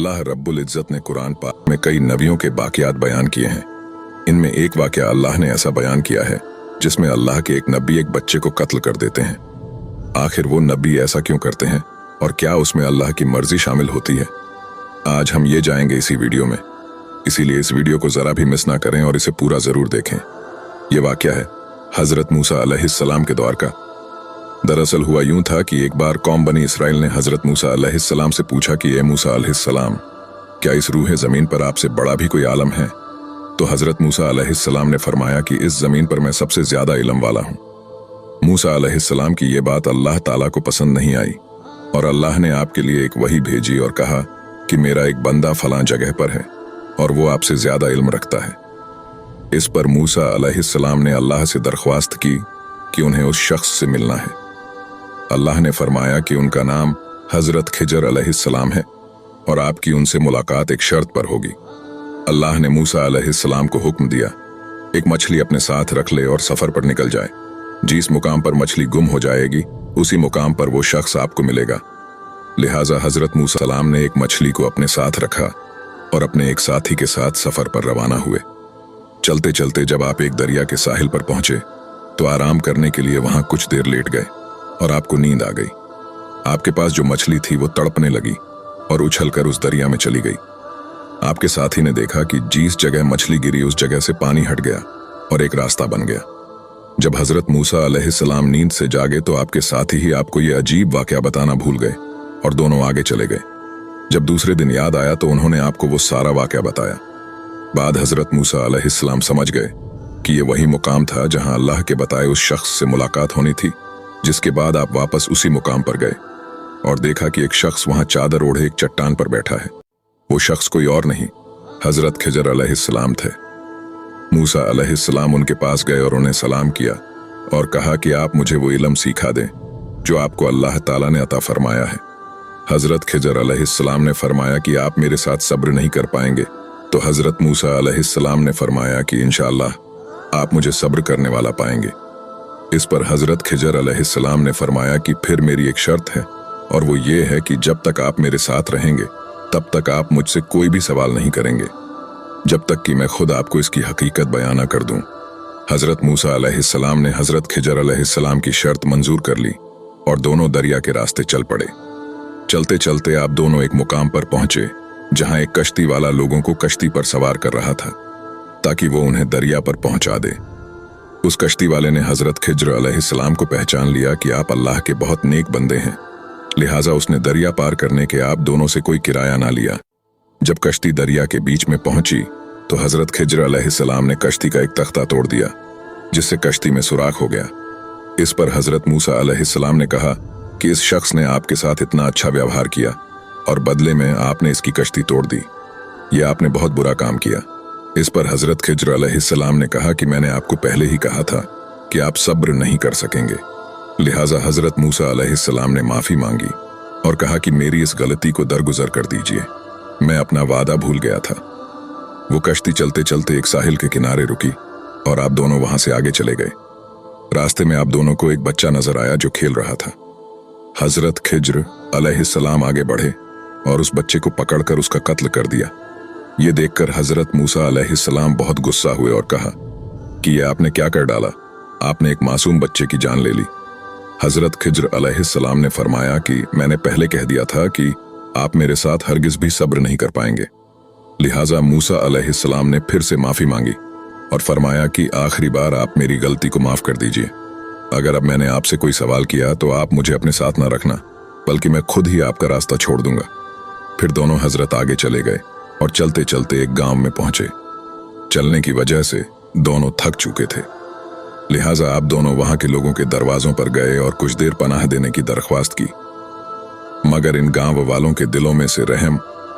अल्लाह रब्बुल इज़्ज़त ने कुरान पाक में कई नबियों के वाक़यात बयान किए हैं। इनमें एक वाक़या अल्लाह ने ऐसा बयान किया है जिसमें अल्लाह के एक नबी एक बच्चे को कत्ल कर देते हैं। आखिर वो नबी ऐसा क्यों करते हैं और क्या उसमें अल्लाह की मर्जी शामिल होती है? आज हम ये जाएंगे इसी वीडियो में, इसीलिए इस वीडियो को ज़रा भी मिस ना करें और इसे पूरा ज़रूर देखें। ये वाक़या है हज़रत मूसा अलैहिस्सलाम के दौर का। दरअसल हुआ यूं था कि एक बार कौम बनी इसराइल ने हज़रत मूसा अलैहिस्सलाम से पूछा कि ए मूसा अलैहिस्सलाम, क्या इस रूहे ज़मीन पर आपसे बड़ा भी कोई आलम है? तो हज़रत मूसा अलैहिस्सलाम ने फरमाया कि इस ज़मीन पर मैं सबसे ज़्यादा इल्म वाला हूँ। मूसा अलैहिस्सलाम की ये बात अल्लाह ताला को पसंद नहीं आई और अल्लाह ने आपके लिए एक वही भेजी और कहा कि मेरा एक बंदा फलां जगह पर है और वो आपसे ज़्यादा इल्म रखता है। इस पर मूसा अलैहिस्सलाम ने अल्लाह से दरख्वास्त की कि उन्हें उस शख्स से मिलना है। अल्लाह ने फरमाया कि उनका नाम हज़रत खिजर अलैहिस्सलाम है और आपकी उनसे मुलाकात एक शर्त पर होगी। अल्लाह ने मूसा अलैहिस्सलाम को हुक्म दिया, एक मछली अपने साथ रख ले और सफ़र पर निकल जाए। जिस मुकाम पर मछली गुम हो जाएगी उसी मुकाम पर वो शख्स आपको मिलेगा। लिहाजा हज़रत मूसा सलाम ने एक मछली को अपने साथ रखा और अपने एक साथी के साथ सफ़र पर रवाना हुए। चलते चलते जब आप एक दरिया के साहिल पर पहुंचे तो आराम करने के लिए वहां कुछ देर लेट गए और आपको नींद आ गई। आपके पास जो मछली थी वो तड़पने लगी और उछलकर उस दरिया में चली गई। आपके साथी ने देखा कि जिस जगह मछली गिरी उस जगह से पानी हट गया और एक रास्ता बन गया। जब हज़रत मूसा अलैहिस्सलाम नींद से जागे तो आपके साथी ही आपको ये अजीब वाक़या बताना भूल गए और दोनों आगे चले गए। जब दूसरे दिन याद आया तो उन्होंने आपको वो सारा वाक़या बताया। बाद हज़रत मूसा अलैहिस्सलाम समझ गए कि ये वही मुकाम था जहां अल्लाह के बताए उस शख्स से मुलाकात होनी थी। जिसके बाद आप वापस उसी मुकाम पर गए और देखा कि एक शख्स वहां चादर ओढ़े एक चट्टान पर बैठा है। वो शख्स कोई और नहीं, हज़रत खिजर अलैहिस्सलाम थे। मूसा अलैहिस्सलाम उनके पास गए और उन्हें सलाम किया और कहा कि आप मुझे वो इल्म सिखा दें जो आपको अल्लाह ताला ने अता फरमाया है। हज़रत खिजर अलैहिस्सलाम ने फरमाया कि आप मेरे साथ सब्र नहीं कर पाएंगे। तो हज़रत मूसा अलैहिस्सलाम ने फरमाया कि इंशाअल्लाह आप मुझे सब्र करने वाला पाएंगे। इस पर हज़रत खिजर अलैहिस्सलाम ने फरमाया कि फिर मेरी एक शर्त है और वो ये है कि जब तक आप मेरे साथ रहेंगे तब तक आप मुझसे कोई भी सवाल नहीं करेंगे जब तक कि मैं खुद आपको इसकी हकीकत बयां ना कर दूं। हज़रत मूसा अलैहिस्सलाम ने हज़रत खिजर अलैहिस्सलाम की शर्त मंजूर कर ली और दोनों दरिया के रास्ते चल पड़े। चलते चलते आप दोनों एक मुकाम पर पहुंचे जहां एक कश्ती वाला लोगों को कश्ती पर सवार कर रहा था ताकि वो उन्हें दरिया पर पहुंचा दे। उस कश्ती वाले ने हज़रत खिजर अलैहिस्सलाम को पहचान लिया कि आप अल्लाह के बहुत नेक बंदे हैं। लिहाजा उसने दरिया पार करने के आप दोनों से कोई किराया ना लिया। जब कश्ती दरिया के बीच में पहुंची तो हज़रत खिजर अलैहिस्सलाम ने कश्ती का एक तख्ता तोड़ दिया जिससे कश्ती में सुराख हो गया। इस पर हज़रत मूसा अलैहिस्सलाम ने कहा कि इस शख्स ने आपके साथ इतना अच्छा व्यवहार किया और बदले में आपने इसकी कश्ती तोड़ दी। यह आपने बहुत बुरा काम किया। इस पर हज़रत खिजर अलैहिस्सलाम ने कहा कि मैंने आपको पहले ही कहा था कि आप सब्र नहीं कर सकेंगे। लिहाजा हज़रत मूसा अलैहिस्सलाम ने माफ़ी मांगी और कहा कि मेरी इस गलती को दरगुजर कर दीजिए, मैं अपना वादा भूल गया था। वो कश्ती चलते चलते एक साहिल के किनारे रुकी और आप दोनों वहां से आगे चले गए। रास्ते में आप दोनों को एक बच्चा नजर आया जो खेल रहा था। हज़रत खिजर अलैहिस्सलाम आगे बढ़े और उस बच्चे को पकड़कर उसका कत्ल कर दिया। ये देखकर हज़रत मूसा अलैहिस्सलाम बहुत गुस्सा हुए और कहा कि ये आपने क्या कर डाला, आपने एक मासूम बच्चे की जान ले ली। हज़रत खिजर अलैहिस्सलाम ने फरमाया कि मैंने पहले कह दिया था कि आप मेरे साथ हरगिज़ भी सब्र नहीं कर पाएंगे। लिहाजा मूसा अलैहिस्सलाम ने फिर से माफ़ी मांगी और फरमाया कि आखिरी बार आप मेरी गलती को माफ़ कर दीजिए। अगर अब मैंने आपसे कोई सवाल किया तो आप मुझे अपने साथ ना रखना, बल्कि मैं खुद ही आपका रास्ता छोड़ दूंगा। फिर दोनों हज़रत आगे चले गए और चलते चलते एक गांव में पहुंचे। चलने की वजह से दोनों थक चुके थे। लिहाजा आप दोनों वहां के लोगों के दरवाजों पर गए और कुछ देर पनाह देने की दरख्वास्त की। मगर इन गांव वालों के दिलों में से रहम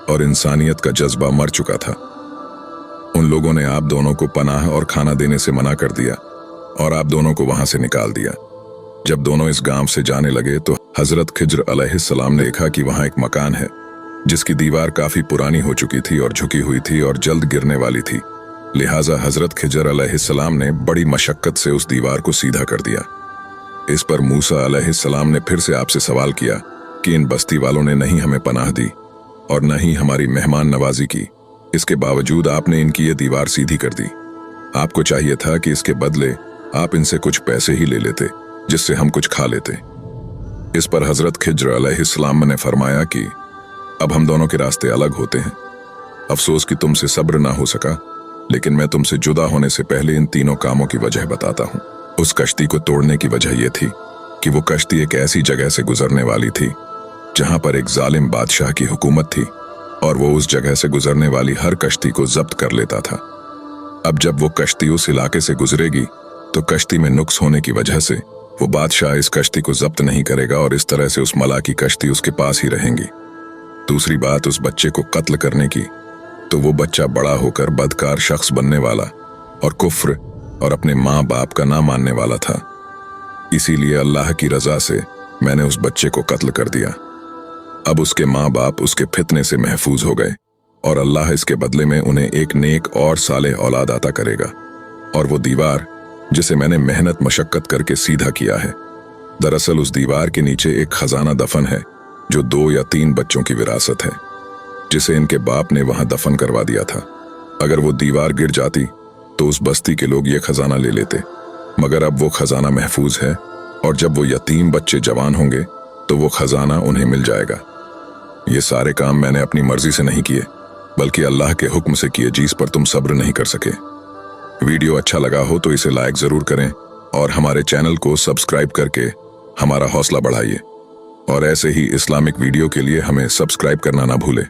और इंसानियत का जज्बा मर चुका था। उन लोगों ने आप दोनों को पनाह और खाना देने से मना कर दिया और आप दोनों को वहां से निकाल दिया। जब दोनों इस गांव से जाने लगे तो हज़रत खिजर अलैहिस्सलाम ने देखा कि वहां एक मकान है जिसकी दीवार काफी पुरानी हो चुकी थी और झुकी हुई थी और जल्द गिरने वाली थी। लिहाजा हज़रत खिजर अलैहिस्सलाम ने बड़ी मशक्कत से उस दीवार को सीधा कर दिया। इस पर मूसा अलैहिस्सलाम ने फिर से आपसे सवाल किया कि इन बस्ती वालों ने नहीं हमें पनाह दी और न ही हमारी मेहमान नवाजी की। इसके बावजूद आपने इनकी ये दीवार सीधी कर दी। आपको चाहिए था कि इसके बदले आप इनसे कुछ पैसे ही ले लेते, जिससे हम कुछ खा लेते। इस पर हजरत खिज्र अलैहिस्सलाम ने फरमाया कि अब हम दोनों के रास्ते अलग होते हैं। अफसोस कि तुमसे सब्र ना हो सका, लेकिन मैं तुमसे जुदा होने से पहले इन तीनों कामों की वजह बताता हूँ। उस कश्ती को तोड़ने की वजह यह थी कि वो कश्ती एक ऐसी जगह से गुजरने वाली थी जहां पर एक जालिम बादशाह की हुकूमत थी, और वो उस जगह से गुजरने वाली हर कश्ती को जब्त कर लेता था। अब जब वो कश्ती उस इलाके से गुजरेगी तो कश्ती में नुक्स होने की वजह से वो बादशाह इस कश्ती को जब्त नहीं करेगा, और इस तरह से उस मला की कश्ती उसके पास ही रहेंगी। दूसरी बात उस बच्चे को कत्ल करने की, तो वो बच्चा बड़ा होकर बदकार शख्स बनने वाला और कुफ्र और अपने माँ बाप का ना मानने वाला था। इसीलिए अल्लाह की रजा से मैंने उस बच्चे को कत्ल कर दिया। अब उसके माँ बाप उसके फितने से महफूज हो गए, और अल्लाह इसके बदले में उन्हें एक नेक और सालेह औलाद अता करेगा। और वो दीवार जिसे मैंने मेहनत मशक्कत करके सीधा किया है, दरअसल उस दीवार के नीचे एक खजाना दफन है जो 2 या 3 बच्चों की विरासत है, जिसे इनके बाप ने वहां दफन करवा दिया था। अगर वो दीवार गिर जाती तो उस बस्ती के लोग ये खजाना ले लेते, मगर अब वो खजाना महफूज है, और जब वो यतीम बच्चे जवान होंगे तो वो खजाना उन्हें मिल जाएगा। ये सारे काम मैंने अपनी मर्जी से नहीं किए, बल्कि अल्लाह के हुक्म से किए, जिस पर तुम सब्र नहीं कर सके। वीडियो अच्छा लगा हो तो इसे लाइक जरूर करें, और हमारे चैनल को सब्सक्राइब करके हमारा हौसला बढ़ाइए। और ऐसे ही इस्लामिक वीडियो के लिए हमें सब्सक्राइब करना ना भूलें।